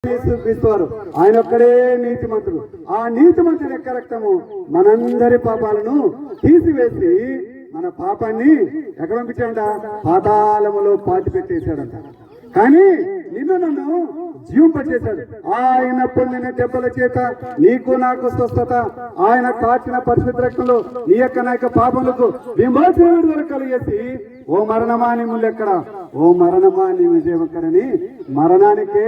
యేసుక్రీస్తువారు ఆయన ఒక్కడే నీతిమంతుడు. ఆ నీతిమంతుడి యొక్క రక్తము మనందరి పాపాలను తీసివేసి మన పాపాన్ని ఎక్కడ పంపించాడంట? పాతాళములో పాతి పెట్టేశాడంట. కానీ నిన్ను నన్ను జీవింపచేశాడు. ఆయన పొందిన దెబ్బల చేత నీకు నాకు స్వస్థత, ఆయన కాచిన పరిశుద్ధ రక్తంలో నీ యొక్క నా యొక్క పాపములకు విమోచన విడుదల కలిగేసి, ఓ మరణమా నీ ముల్లెక్కడ, ఓ మరణమా నీ విజయం ఎక్కడని మరణానికే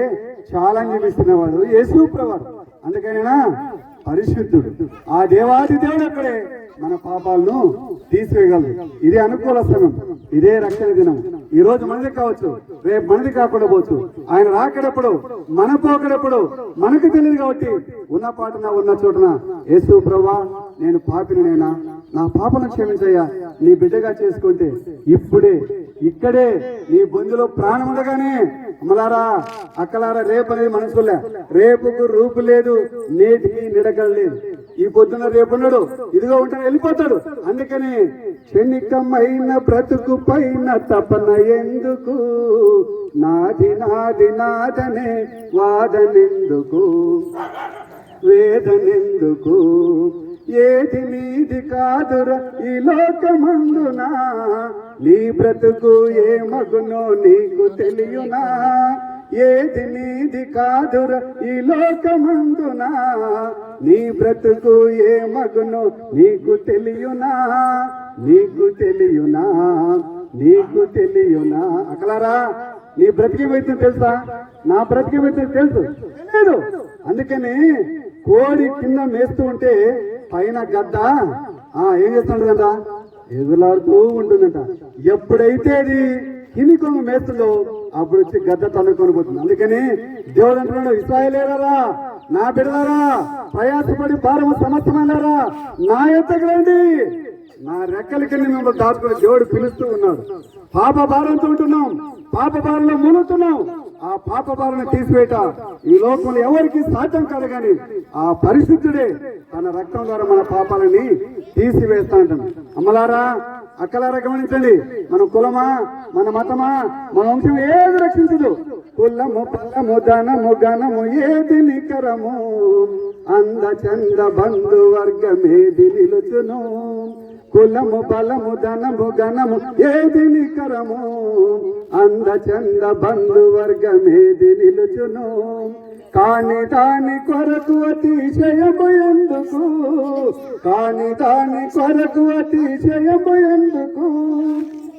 ఛాలెంజ్ ఇస్తున్నవాడు యేసు ప్రభువు. అందుకనేనా పరిశుద్ధుడు. ఆ దేవాది దేవుడు అక్కడే మన పాపాలను తీసివేయగలరు. ఇదే అనుకూల సమయం, ఇదే రక్షణ దినం. ఈ రోజు మనది కావచ్చు, రేపు మనది కాకుండా పోవచ్చు. ఆయన రాకడప్పుడు మన పోకడప్పుడు మనకు తెలియదు. కాబట్టి ఉన్న పాటన ఉన్న చోటన యేసు ప్రభువా నేను పాపినైనా నా పాపను క్షమించయ్యా, నీ బిడ్డగా చేసుకుంటే ఇప్పుడే ఇక్కడే నీ బొందులో ప్రాణం ఉండగానే అమ్మలారా అక్కలారా రేపు అనేది మనసులే. రేపుకు రూపు లేదు, నేటికి నిడకడ లేదు. ఈ పొద్దున రేపున్నాడు, ఇదిగో ఉంటాడు, వెళ్ళిపోతాడు. అందుకని క్షణికమైన బ్రతుకు పైన తపన ఎందుకు, నాది నాది నాదనే వాదనెందుకు, వేదనెందుకు, ఏది నీది కాదురా ఈ లోకమందునా, నీ బ్రతుకు ఏ మగునో నీకు తెలియనా, ఏది నీది కాదురా ఈ లోకమందునా, నీ బ్రతుకు ఏ మగునో నీకు తెలియనా, నీకు తెలియనా, నీకు తెలియనా. అక్కలారా నీ బ్రతికి వైద్యం తెలుసా? నా బ్రతికి వైద్యం తెలుసు లేదు. అందుకని కోడి కింద మేస్తూ ఉంటే పైన గద్ద ఏం చేస్తుంటదంట? ఎదులాడుతూ ఉంటుందంట. ఎప్పుడైతే అది కింది కొంగు మేస్తుందో అప్పుడు వచ్చి గద్ద తన్నుకొని పోతుంది. అందుకని దేవుడు అంటున్నాడు, ఇశ్రాయేలీయులారా నా బిడ్డలారా ప్రయాసపడి భారము సమస్తమైనారా నా యొద్దకు రండి, నా రెక్కల కింద మిమ్మల్ని దాచుకుని దేవుడు పిలుస్తూ ఉన్నాడు. పాప భారంతో ఉంటున్నాం, పాప భారంలో మూలుగుతున్నాం. ఆ పాప భారాన్ని తీసివేట ఈ లోకంలో ఎవరికి సాధ్యం కాదు. కానీ ఆ పరిశుద్ధుడే తన రక్తం ద్వారా మన పాపాలని తీసివేస్తా ఉంటాం. అమ్మలారా అక్కలారా గమనించండి, మన కులమా మన మతమా మన వంశం ఏది రక్షించదు. కులము పలము ధనము గణము ఏది నికరము, అంద చంద బంధు వర్గమేది నిలుచును, కులము బలము ధనము గణము ఏది నికరము, అంద చంద బంధు వర్గమేది నిలుచును, కాని దాని కొరకు అతిశయము ఎందుకు, కాని దాని కొరకు అతిశయము ఎందుకు,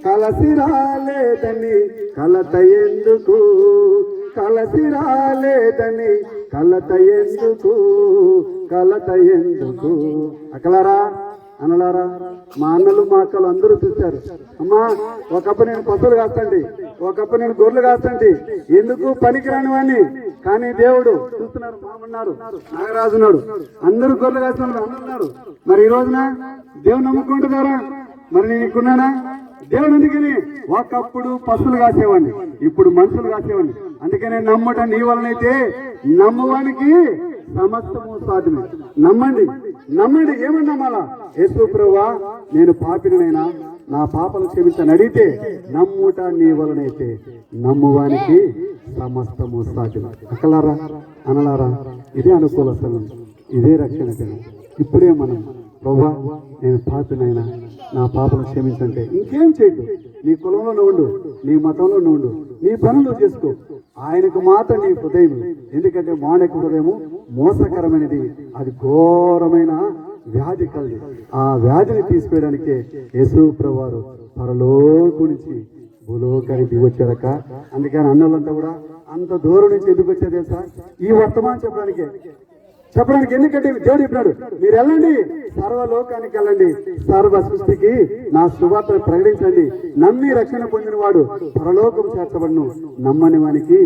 కలసి రాలేదని కలత ఎందుకు, కలసి రాలేదని కలత ఎందుకు, కలత ఎందుకు. అక్కలారా అనలారా మా అన్నలు మా అక్కలు అందరూ చూశారు. అమ్మా ఒకప్పుడు నేను పశువులు కాస్తండి, ఒకప్పుడు నేను గొర్రెలు కాస్తండి, ఎందుకు పనికిరాని వాడిని. కానీ దేవుడు చూస్తున్నారు, మామన్నారు, నాగరాజు ఉన్నాడు, అందరూ గొర్రెలు కాస్తున్నారు, అందరున్నారు. మరి ఈ రోజున దేవుడు నమ్ముకుంటున్నారా? మరి నేను ఇక్కడున్నానా? దేవుడు అందుకని ఒకప్పుడు పశువులు కాసేవాడిని, ఇప్పుడు మనుషులు కాసేవాడిని. అందుకని నమ్మట నీ వలనైతే నమ్మవానికి సమస్తము సాధ్యమే. నమ్మండి, నమ్మండి. ఏమని నమ్మాలా? యేసు ప్రభువా నేను పాపినైనా నా పాపలు క్షమించని అడిగితే నమ్ముట నీ వలనైతే నమ్మువానికి సమస్తము సాధ్యమే. అక్కలారా అనలారా ఇదే అనుకూల స్థలం, ఇదే రక్షణ దినం. ఇప్పుడే మనం ప్రభువా నేను పాపినైనా నా పాపను క్షమించంటే ఇంకేం చేయదు. నీ కులంలో ఉండు, నీ మతంలో ఉండు, నీ పనులు చేసుకో. ఆయనకు మాత్రం నీ హృదయం, ఎందుకంటే మానవ హృదయము మోసకరమైనది, అది ఘోరమైన వ్యాధి కలిగి. ఆ వ్యాధిని తీసివేయడానికే యేసు ప్రభువారు పరలోకం నుంచి భూలోకానికి దిగొచ్చాడక. అందుకని అన్నలంతా కూడా అంత దూరం నుంచి ఎందుకు వచ్చారు తెలుసా? ఈ వర్తమానం చెప్పడానికి. ఎందుకంటే దేవుడు చెప్పినాడు, మీరు వెళ్ళండి, సర్వలోకానికి వెళ్ళండి, సర్వ సృష్టికి నా సువార్తను ప్రకటించండి, నమ్మి రక్షణ పొందిన వాడు పరలోకం చేర్చబడును, నమ్మని వానికి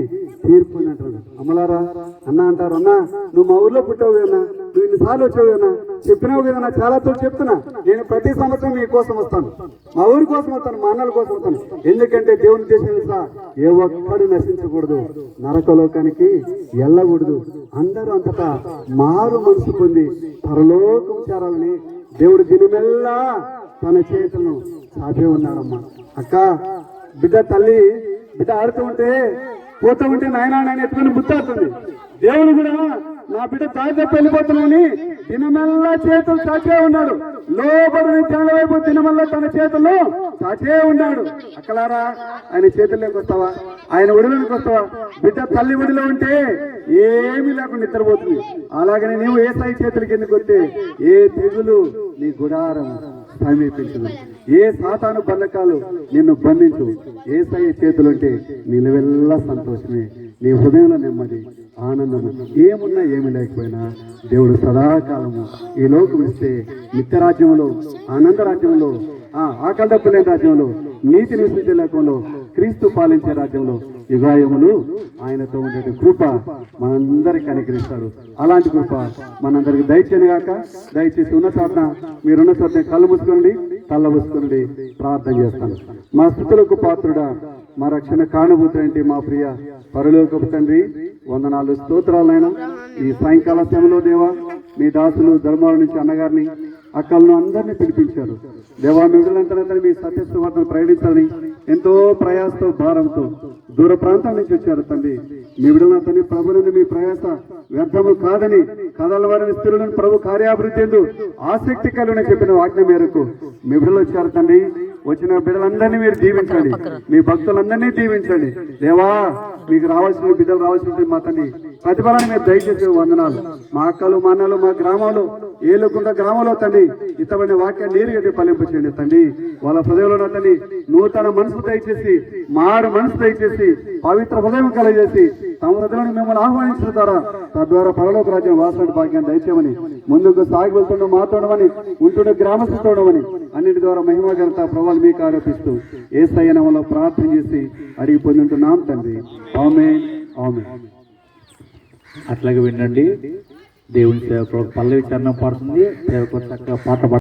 తీర్పు అంటాడు. అమ్మలారా అన్న అంటారు, అన్నా నువ్వు మా ఊర్లో పుట్టావు కదన్నా, నువ్వు ఇన్నిసార్లు వచ్చావు కదన్నా, చెప్పినావు కదన్నా, చాలా తోటి చెప్తున్నా. నేను ప్రతి సంవత్సరం మీ కోసం వస్తాను, మా ఊరి కోసం వస్తాను, మా అన్నల కోసం వస్తాను. ఎందుకంటే దేవుని చేసిన ఏ ఒక్కడు నశించకూడదు, నరకలోకానికి వెళ్ళకూడదు, అందరూ అంతటా మారు మనసు పొంది పరలోకం చేరాలని దేవుడు దినమెల్లా తన చేతులను చాపే ఉన్నాడమ్మా. అక్క బిడ్డ తల్లి బిడ్డ ఆడుతూ ఉంటే పోతూ ఉంటే నాయన ఎత్తుకుని ముత్తాడుతుంది. దేవుడు కూడా నా బిడ్డ దారి తప్పి వెళ్ళిపోతున్నాని దినమల్లా చేతులు చాచే ఉన్నాడు. లోపల చాలా వైపు దినమల్లా తన చేతుల్లో చాచే ఉన్నాడు. అక్కలారా ఆయన చేతుల్లోకి వస్తావా? ఆయన ఒడిలోకి వస్తావా? బిడ్డ తల్లి ఒడిలో ఉంటే ఏమీ లేకుండా నిద్రపోతుంది. అలాగనే నీవు ఏసై చేతులకి ఎందుకు వస్తే ఏ తెగులు నీ గుడారం సమీపించదు, ఏ సాతాను బంధకాలు నిన్ను బంధించు. ఏసై చేతులుంటే నిలువెల్లా సంతోషమే, నీ హృదయంలో నెమ్మది, ఆనందము. ఏమున్నా ఏమి లేకపోయినా దేవుడు సదాకాలము ఈ లోకం ఇస్తే నిత్య రాజ్యంలో, ఆనంద రాజ్యంలో, ఆకలి డబ్బు లేని రాజ్యంలో, నీతి నివసించే లోకంలో, క్రీస్తు పాలించే రాజ్యంలో యుగాయములు ఆయనతో ఉండే కృప మనందరికి అనుగ్రహిస్తాడు. అలాంటి కృప మనందరికి దయచేయను గాక. దయచేసి ఉన్న చోట, మీరున్న చోట కళ్ళు మూసుకోండి, కళ్ళ మూసుకోండి. ప్రార్థన చేస్తాను. మా స్థుతులకు పాత్రుడా, మా రక్షణ కానుభూతి మా ప్రియ పరలోకపు తండ్రి, వందనాలు స్తోత్రాలైనా ఈ సాయంకాల సమయంలో దేవా మీ దాసులు ధర్మాల నుంచి అన్నగారిని అక్కలను అందరినీ పిలిపించారు. దేవా మీ విడుదలంతా మీ సత్యస్వార్తను ప్రకటించాలని ఎంతో ప్రయాసతో భారంతో దూర ప్రాంతం నుంచి వచ్చారు తండ్రి. మీ విడుదలంతా ప్రభు నుండి మీ ప్రయాస వ్యర్థము కాదని, కథల వారిని స్త్రీలను ప్రభు కార్యాభివృద్ధి ఎందు ఆసక్తి కలిగిన చెప్పిన వాక్య మేరకు మీ బిడ్డలు వచ్చారు తండ్రి. వచ్చిన బిడ్డలందరినీ మీరు దీవించండి, మీ భక్తులందరినీ దీవించండి. దేవా మీకు రావాల్సిన బిడ్డలు రావాల్సిన మా తండ్రి ప్రతిఫలాన్ని మీరు దయచేసి వందనాలు. మా అక్కలు, మా అన్నలు, మా గ్రామాలు, ఏలుకుంట గ్రామంలో తండ్రి ఇతమైన వాక్యాన్ని నీరుగట్టి ఫలింపు చేయండి తండ్రి. వాళ్ళ హృదయంలో తండ్రి నూతన మనసు దయచేసి, మారు మనసు దయచేసి, పవిత్ర హృదయం కలగజేసి తమ హృదయాన్ని మిమ్మల్ని ఆహ్వానించిన ద్వారా తద్వారా పరలోక రాజ్యం వాసన భాగ్యాన్ని దయచేయమని, ముందుకు సాగి వెళ్తుండడం మాట్లాడమని, ఉంటుండే గ్రామస్తుడమని, అన్నిటి ద్వారా మహిమ ఘనత ప్రభావాలు మీకు ఆరోపిస్తూ యేసయ్య నామములో ప్రార్థన చేసి అడిగి పొందుతున్నాం తండ్రి. ఆమేన్, ఆమేన్. అట్లాగే వినండి. దేవుని సేవ పల్లవి చరణం పాడుతుంది. సేవకు చక్కగా పాట